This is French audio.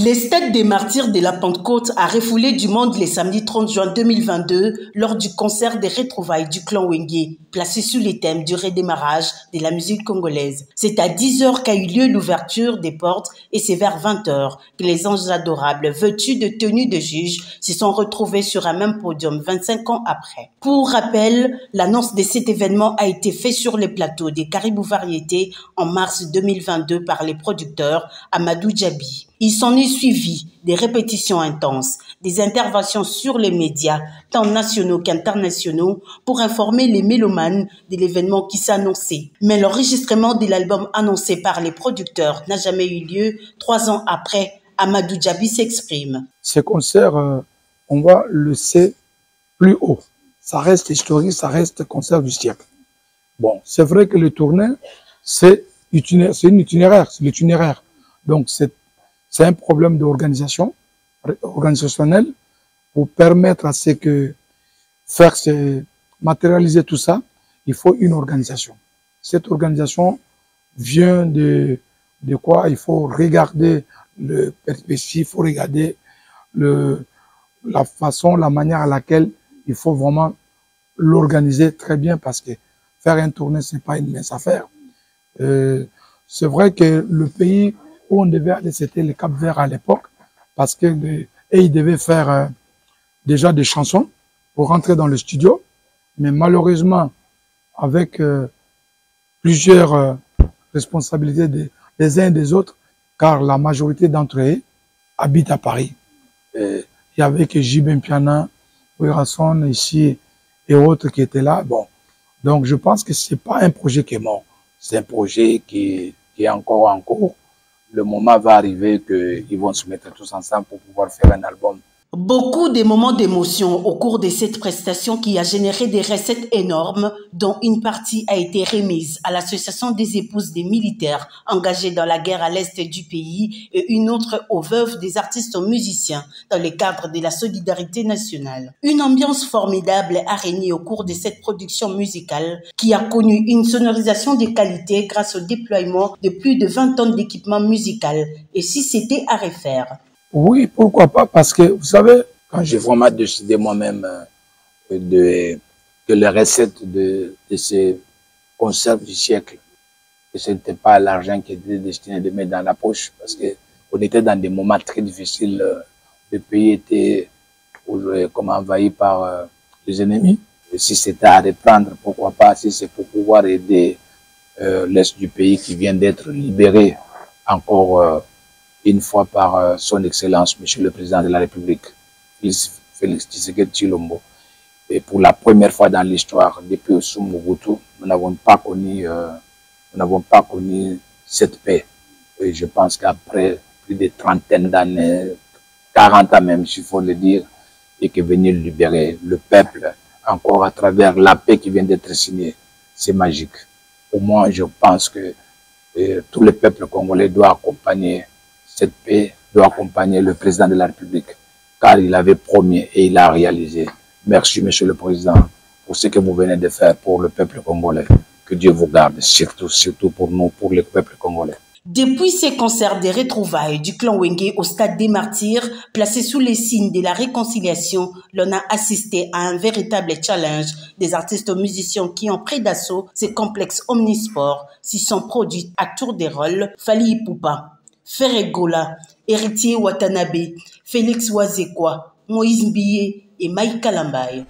Les stades des martyrs de la Pentecôte a refoulé du monde le samedi 30 juin 2022 lors du concert des retrouvailles du clan Wenge, placé sous les thèmes du redémarrage de la musique congolaise. C'est à 10h qu'a eu lieu l'ouverture des portes et c'est vers 20h que les anges adorables, vêtus de tenues de juges, se sont retrouvés sur un même podium 25 ans après. Pour rappel, l'annonce de cet événement a été faite sur les plateaux des Caribou Variétés en mars 2022 par les producteurs Amadou Djabi. Il s'en est suivi des répétitions intenses, des interventions sur les médias, tant nationaux qu'internationaux, pour informer les mélomanes de l'événement qui s'annonçait. Mais l'enregistrement de l'album annoncé par les producteurs n'a jamais eu lieu. 3 ans après, Amadou Djabi s'exprime. Ce concert, on va le laisser plus haut. Ça reste historique, ça reste concert du siècle. Bon, c'est vrai que le tournée, c'est l'itinéraire. Donc, c'est un problème d'organisation, organisationnel, pour permettre à ce que matérialiser tout ça, il faut une organisation. Cette organisation vient de quoi? Il faut regarder le perspective, il faut regarder la façon, la manière à laquelle il faut vraiment l'organiser très bien, parce que faire un tournée, c'est pas une mince affaire. C'est vrai que le pays où on devait aller, c'était le Cap-Vert à l'époque, parce que ils devaient faire déjà des chansons pour rentrer dans le studio, mais malheureusement, avec plusieurs responsabilités des uns et des autres, car la majorité d'entre eux habitent à Paris. Il y avait que Jibem Piana, Ouirasson ici et autres qui étaient là. Bon, donc je pense que c'est pas un projet qui est mort, c'est un projet qui est encore en cours. Le moment va arriver qu'ils vont se mettre tous ensemble pour pouvoir faire un album. Beaucoup de moments d'émotion au cours de cette prestation qui a généré des recettes énormes, dont une partie a été remise à l'association des épouses des militaires engagés dans la guerre à l'est du pays et une autre aux veuves des artistes musiciens dans le cadre de la solidarité nationale. Une ambiance formidable a régné au cours de cette production musicale qui a connu une sonorisation de qualité grâce au déploiement de plus de 20 tonnes d'équipement musical. Et si c'était à refaire? Oui, pourquoi pas, parce que, vous savez, quand j'ai vraiment décidé moi-même que les recettes de ces concerts du siècle, que ce n'était pas l'argent qui était destiné de mettre dans la poche, parce que on était dans des moments très difficiles. Le pays était envahi par les ennemis. Et si c'était à reprendre, pourquoi pas, si c'est pour pouvoir aider l'Est du pays qui vient d'être libéré encore une fois par son Excellence, Monsieur le Président de la République, Félix Tshisekedi Tshilombo. Et pour la première fois dans l'histoire, depuis Ossou Mobutu, nous n'avons pas connu cette paix. Et je pense qu'après plus de 30 d'années, 40 ans même, s'il faut le dire, et que venir libérer le peuple, encore à travers la paix qui vient d'être signée, c'est magique. Au moins, je pense que tout le peuple congolais doit accompagner cette paix, doit accompagner le président de la République, car il avait promis et il a réalisé. Merci, Monsieur le Président, pour ce que vous venez de faire pour le peuple congolais. Que Dieu vous garde, surtout pour nous, pour le peuple congolais. Depuis ces concerts des retrouvailles du clan Wenge au stade des martyrs, placés sous les signes de la réconciliation, l'on a assisté à un véritable challenge des artistes musiciens qui ont pris d'assaut ces complexes omnisports, s'y sont produits à tour des rôles Fally Ipupa, Ferregola, Héritier Watanabe, Félix Wazekwa, Moïse Mbiye et Maïka Lambaye.